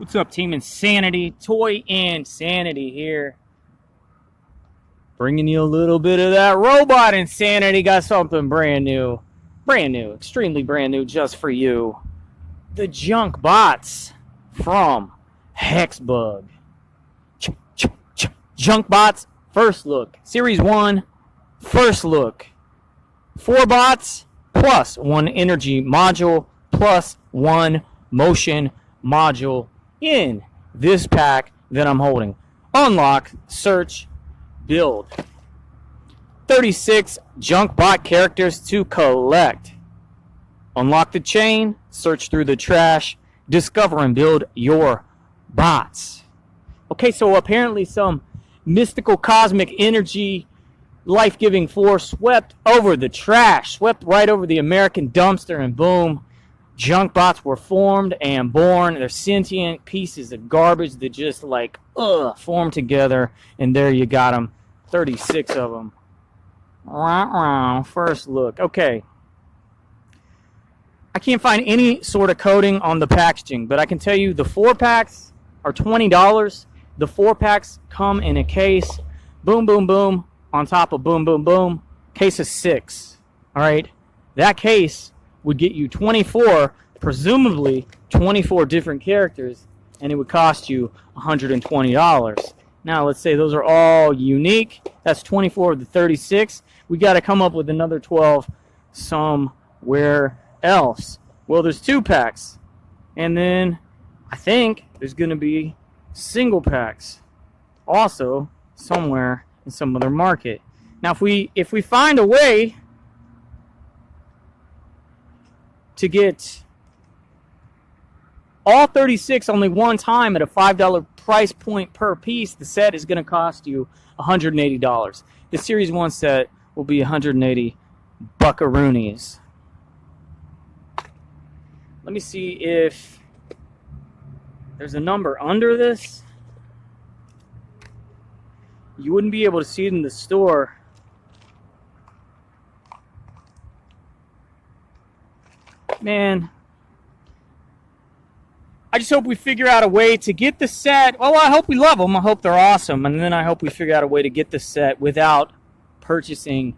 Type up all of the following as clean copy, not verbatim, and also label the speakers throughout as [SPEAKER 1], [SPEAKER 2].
[SPEAKER 1] What's up, Team Insanity? Toy Insanity here. Bringing you a little bit of that robot insanity. Got something brand new. Brand new. Extremely brand new just for you. The JunkBots from Hexbug. JunkBots First Look. Series 1 First Look. 4 bots plus 1 energy module plus 1 motion module in this pack that I'm holding. Unlock, search, build. 36 JunkBot characters to collect. Unlock the chain, search through the trash, discover and build your bots. Okay, so apparently some mystical cosmic energy, life-giving force swept over the trash, swept right over the American dumpster, and boom, JunkBots were formed and born. They're sentient pieces of garbage that just like form together, and there you got them. 36 of them. First look. Okay. I can't find any sort of coding on the packaging, but I can tell you the 4-packs are $20. The 4-packs come in a case. Boom, boom, boom. On top of boom, boom, boom. Case of 6. All right. That case would get you 24, presumably 24 different characters, and it would cost you $120. Now, let's say those are all unique. That's 24 of the 36. We got to come up with another 12 somewhere else. Well, there's 2-packs, and then I think there's going to be single packs also somewhere in some other market. Now, if we find a way to get all 36 only one time at a $5 price point per piece, the set is going to cost you $180. The Series 1 set will be 180 buckaroonies. Let me see if there's a number under this. You wouldn't be able to see it in the store. Man, I just hope we figure out a way to get the set. Well, I hope we love them. I hope they're awesome. And then I hope we figure out a way to get the set without purchasing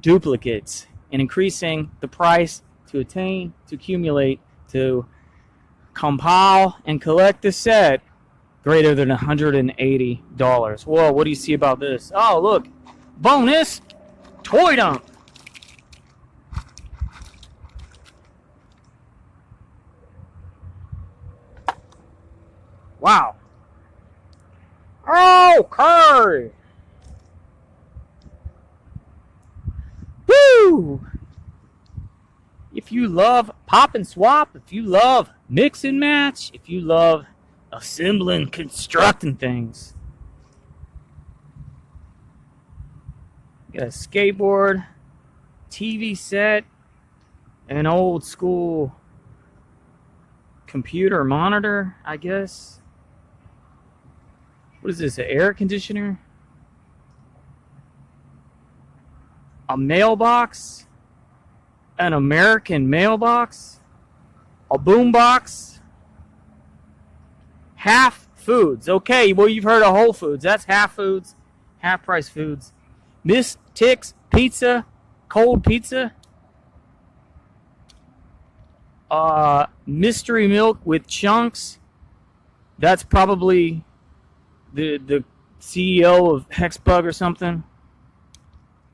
[SPEAKER 1] duplicates and increasing the price to attain, to accumulate, to compile and collect the set greater than $180. Whoa, what do you see about this? Oh, look. Bonus toy dump. Wow. Okay. Woo! If you love pop and swap, if you love mix and match, if you love assembling, constructing things. Got a skateboard, TV set, an old school computer monitor, I guess. What is this, an air conditioner? A mailbox? An American mailbox? A boombox? Half Foods. Okay, well, you've heard of Whole Foods. That's Half Foods. Half Price Foods. Miss Tick's Pizza. Cold pizza. Mystery milk with chunks. That's probably the CEO of Hexbug or something.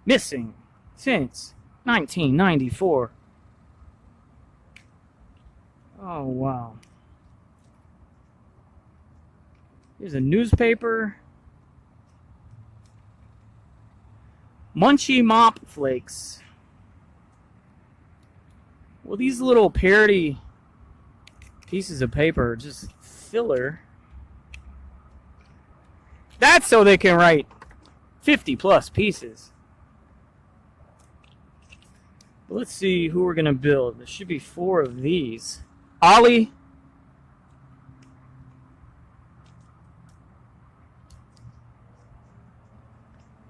[SPEAKER 1] Missing since 1994. Oh, wow. Here's a newspaper. Munchie Mop Flakes. Well, these little parody pieces of paper are just filler. That's so they can write 50 plus pieces. But let's see who we're going to build. There should be 4 of these. Ollie.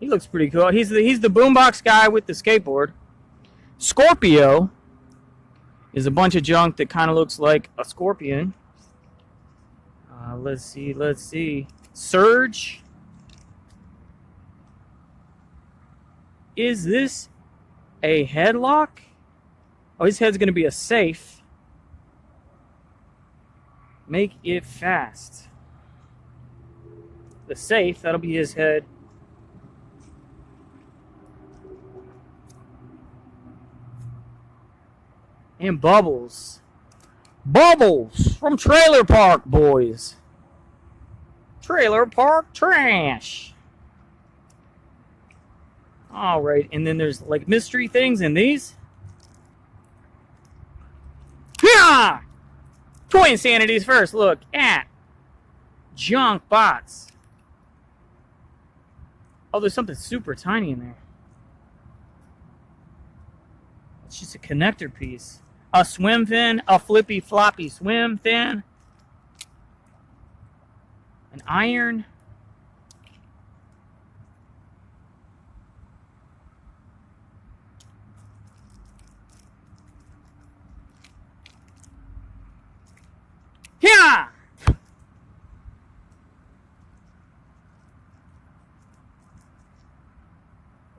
[SPEAKER 1] He looks pretty cool. He's the boombox guy with the skateboard. Scorpio is a bunch of junk that kind of looks like a scorpion. Let's see. Surge. Is this a headlock? Oh, his head's going to be a safe. Make it fast. The safe, that'll be his head. And Bubbles. Bubbles from Trailer Park Boys. Trailer Park Trash. All right, and then there's like mystery things in these. Yeah! Toy Insanity's first look at JunkBots. Oh, there's something super tiny in there. It's just a connector piece. A swim fin, a flippy floppy swim fin. An iron. Yeah!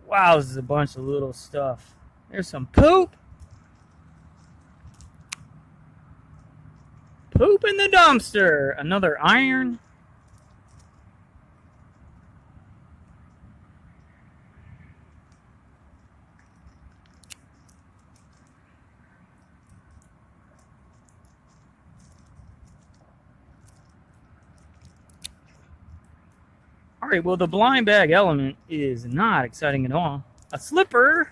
[SPEAKER 1] Wow, this is a bunch of little stuff. There's some poop. Poop in the dumpster. Another iron. All right, well, the blind bag element is not exciting at all. A slipper.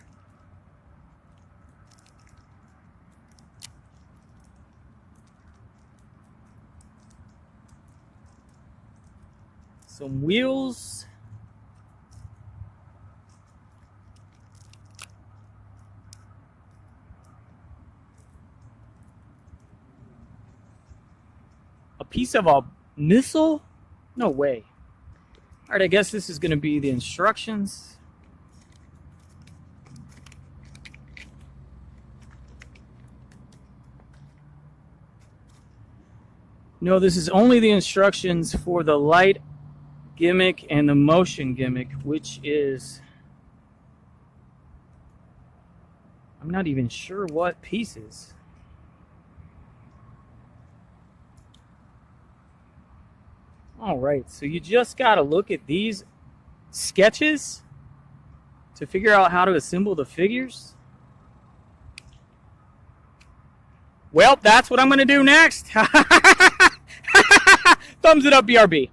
[SPEAKER 1] Some wheels. A piece of a missile? No way. All right, I guess this is going to be the instructions. No, this is only the instructions for the light gimmick and the motion gimmick, which is, I'm not even sure what pieces. All right, so you just got to look at these sketches to figure out how to assemble the figures. Well, that's what I'm going to do next. Thumbs it up, BRB.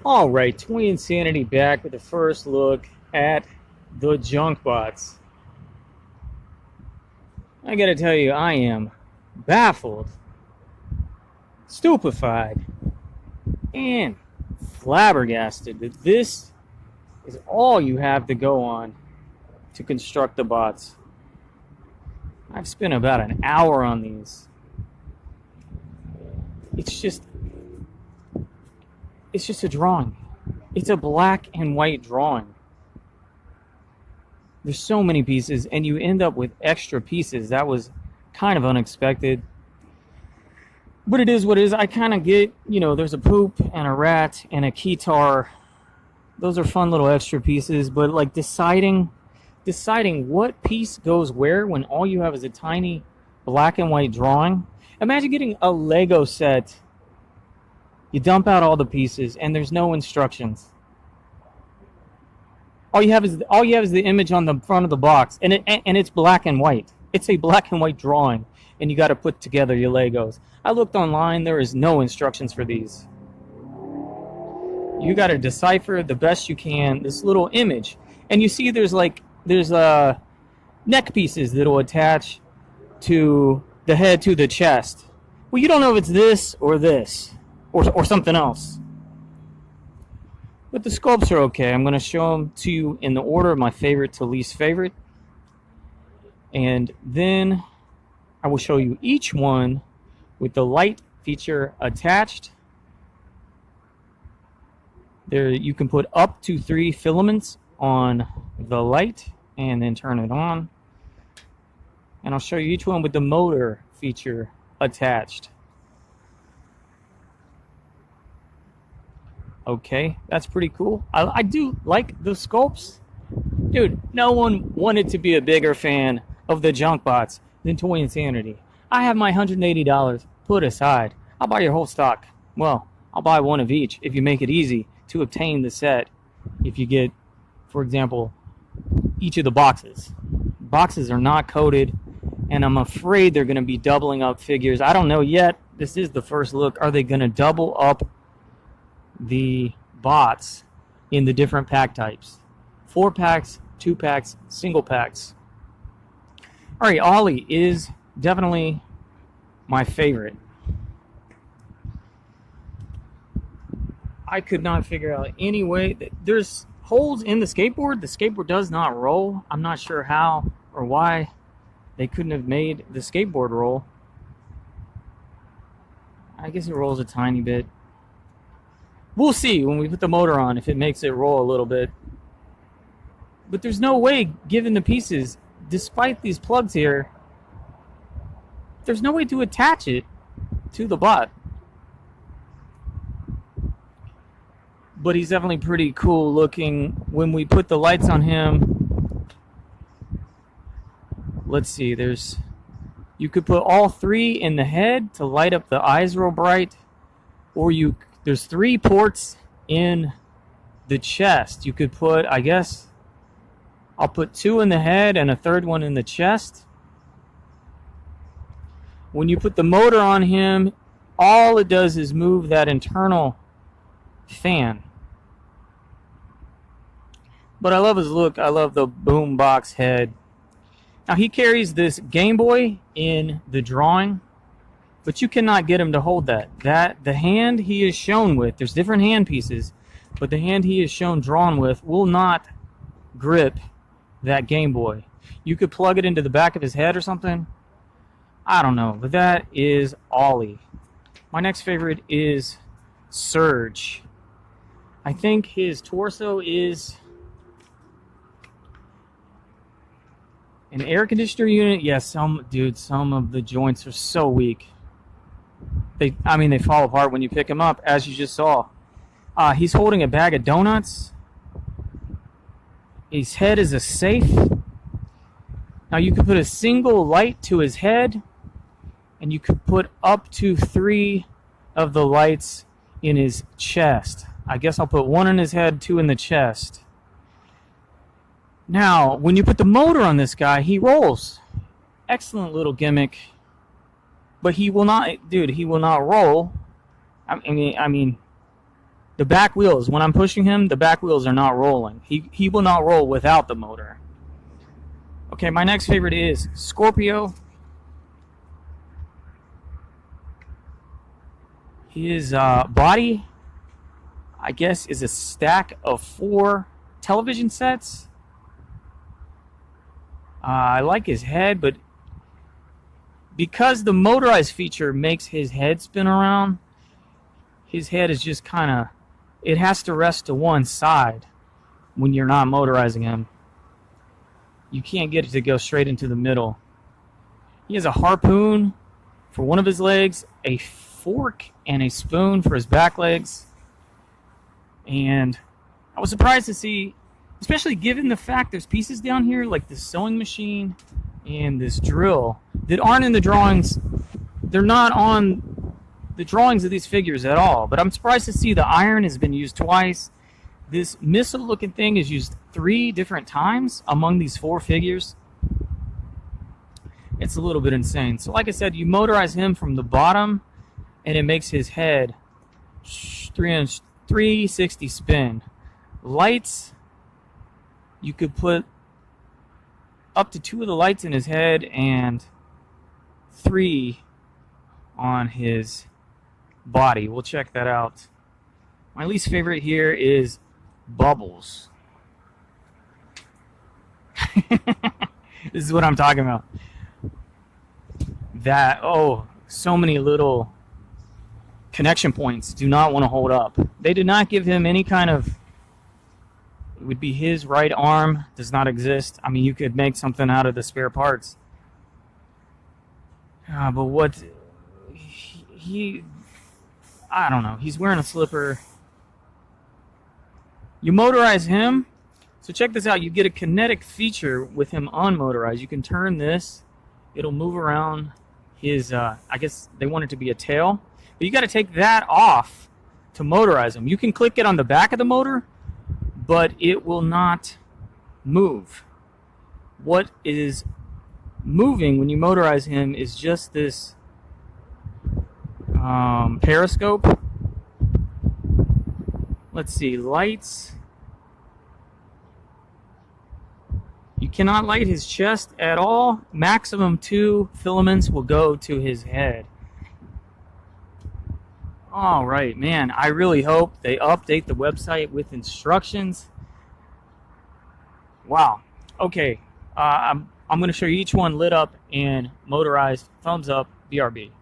[SPEAKER 1] All right, Toy Insanity back with the first look at the JunkBots. I got to tell you, I am baffled, stupefied, and flabbergasted that this is all you have to go on to construct the bots. I've spent about an hour on these. It's just a drawing. It's a black and white drawing. There's so many pieces, and you end up with extra pieces. That was kind of unexpected. But it is what it is. I kind of get, you know, there's a poop and a rat and a keytar. Those are fun little extra pieces. But like deciding what piece goes where when all you have is a tiny black and white drawing. Imagine getting a Lego set. You dump out all the pieces and there's no instructions. All you have is the image on the front of the box, and it's black and white. It's a black and white drawing, and you got to put together your Legos. I looked online, there is no instructions for these. You got to decipher the best you can this little image, and you see there's neck pieces that'll attach to the head to the chest. Well, you don't know if it's this or something else. But the sculpts are okay. I'm going to show them to you in the order of my favorite to least favorite. And then I will show you each one with the light feature attached. There you can put up to 3 filaments on the light and then turn it on. And I'll show you each one with the motor feature attached. Okay, that's pretty cool. I do like the sculpts. Dude, no one wanted to be a bigger fan of the JunkBots than Toy Insanity. I have my $180 put aside. I'll buy your whole stock. Well, I'll buy one of each if you make it easy to obtain the set. If you get, for example, each of the boxes. Boxes are not coated, and I'm afraid they're going to be doubling up figures. I don't know yet. This is the first look. Are they going to double up the bots in the different pack types? 4 packs, 2 packs, single packs. All right, Ollie is definitely my favorite. I could not figure out any way. There's holes in the skateboard. The skateboard does not roll. I'm not sure how or why they couldn't have made the skateboard roll. I guess it rolls a tiny bit. We'll see when we put the motor on if it makes it roll a little bit. But there's no way, given the pieces, despite these plugs here, there's no way to attach it to the bot. But he's definitely pretty cool looking. When we put the lights on him, let's see, you could put all 3 in the head to light up the eyes real bright, or there's 3 ports in the chest. You could put, I guess, I'll put 2 in the head and a 3rd one in the chest. When you put the motor on him, all it does is move that internal fan. But I love his look. I love the boombox head. Now he carries this Game Boy in the drawing, but you cannot get him to hold that. The hand he is shown with, there's different hand pieces, but the hand he is shown drawn with will not grip that Game Boy. You could plug it into the back of his head or something. I don't know, but that is Ollie. My next favorite is Surge. I think his torso is an air conditioner unit. Yes, some of the joints are so weak. They fall apart when you pick him up, as you just saw. He's holding a bag of donuts. His head is a safe. Now you could put a single light to his head, and you could put up to 3 of the lights in his chest. I guess I'll put 1 in his head, 2 in the chest. Now, when you put the motor on this guy, he rolls. Excellent little gimmick. But he will not roll. I mean, the back wheels, when I'm pushing him, the back wheels are not rolling. He will not roll without the motor. Okay, my next favorite is Scorpio. His body, I guess, is a stack of 4 television sets. I like his head, but because the motorized feature makes his head spin around, his head is just kind of, it has to rest to one side when you're not motorizing him. You can't get it to go straight into the middle. He has a harpoon for one of his legs, a fork and a spoon for his back legs. And I was surprised to see, especially given the fact there's pieces down here like this sewing machine and this drill that aren't in the drawings. They're not on the drawings of these figures at all. But I'm surprised to see the iron has been used twice. This missile-looking thing is used 3 different times among these 4 figures. It's a little bit insane. So like I said, you motorize him from the bottom, and it makes his head 360 spin. Lights, you could put up to 2 of the lights in his head and 3 on his body. We'll check that out. My least favorite here is Bubbles. This is what I'm talking about. So many little connection points do not want to hold up. They did not give him any kind of, it would be his right arm does not exist. I mean, you could make something out of the spare parts. But what I don't know. He's wearing a slipper. You motorize him. So check this out. You get a kinetic feature with him unmotorized. You can turn this. It'll move around his, I guess they want it to be a tail. But you got to take that off to motorize him. You can click it on the back of the motor, but it will not move. What is moving when you motorize him is just this periscope. Let's see, lights. You cannot light his chest at all. Maximum 2 filaments will go to his head. All right, man, I really hope they update the website with instructions. Wow. Okay, I'm going to show you each one lit up and motorized. Thumbs up, BRB.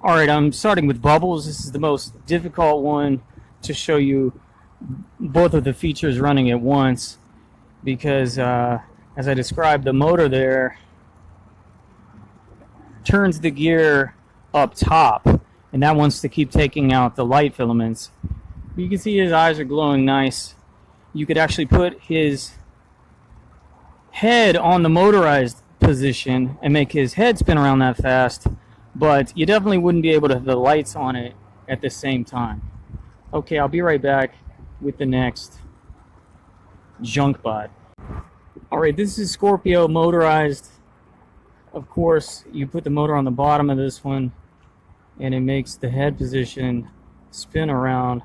[SPEAKER 1] All right, I'm starting with bubbles. This is the most difficult one to show you both of the features running at once because, as I described, the motor there turns the gear up top, and that wants to keep taking out the light filaments. You can see his eyes are glowing nice. You could actually put his head on the motorized position and make his head spin around that fast, but you definitely wouldn't be able to have the lights on it at the same time. Okay, I'll be right back with the next JunkBot. Alright, this is Scorpio Motorized. Of course, you put the motor on the bottom of this one and it makes the head position spin around.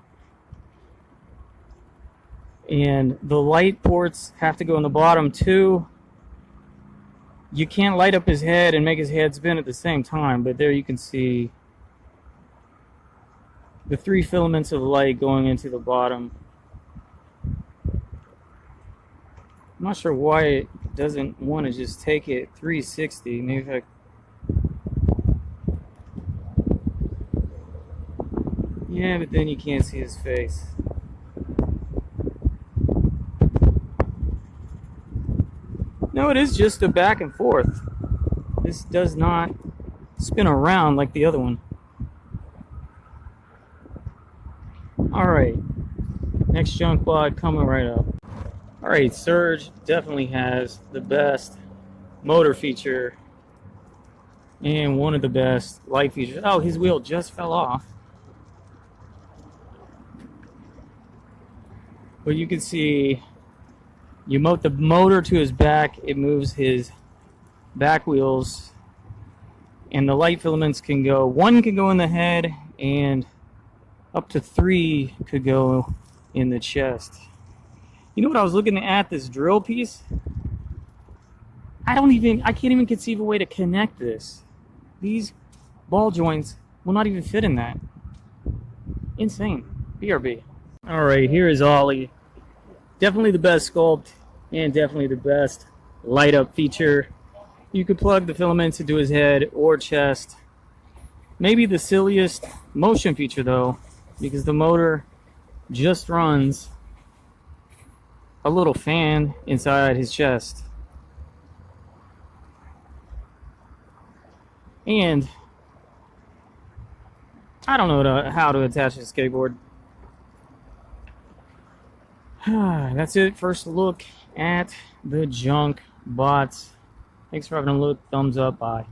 [SPEAKER 1] And the light ports have to go in the bottom too. You can't light up his head and make his head spin at the same time, but there you can see the 3 filaments of light going into the bottom. I'm not sure why it doesn't want to just take it 360. Maybe if I... Yeah, but then you can't see his face. No, it is just a back and forth. This does not spin around like the other one. Alright, next JunkBot coming right up. Alright, Surge definitely has the best motor feature and one of the best light features. Oh, his wheel just fell off. But you can see, you mount the motor to his back, it moves his back wheels, and the light filaments can go, 1 can go in the head, and up to 3 could go in the chest. You know what, I was looking at this drill piece. I can't even conceive a way to connect this. These ball joints will not even fit in that. Insane. BRB. Alright, here is Ollie. Definitely the best sculpt and definitely the best light up feature. You could plug the filaments into his head or chest. Maybe the silliest motion feature though, because the motor just runs a little fan inside his chest. And I don't know how to attach a skateboard. That's it. First look at the JunkBots. Thanks for having a look. Thumbs up. Bye.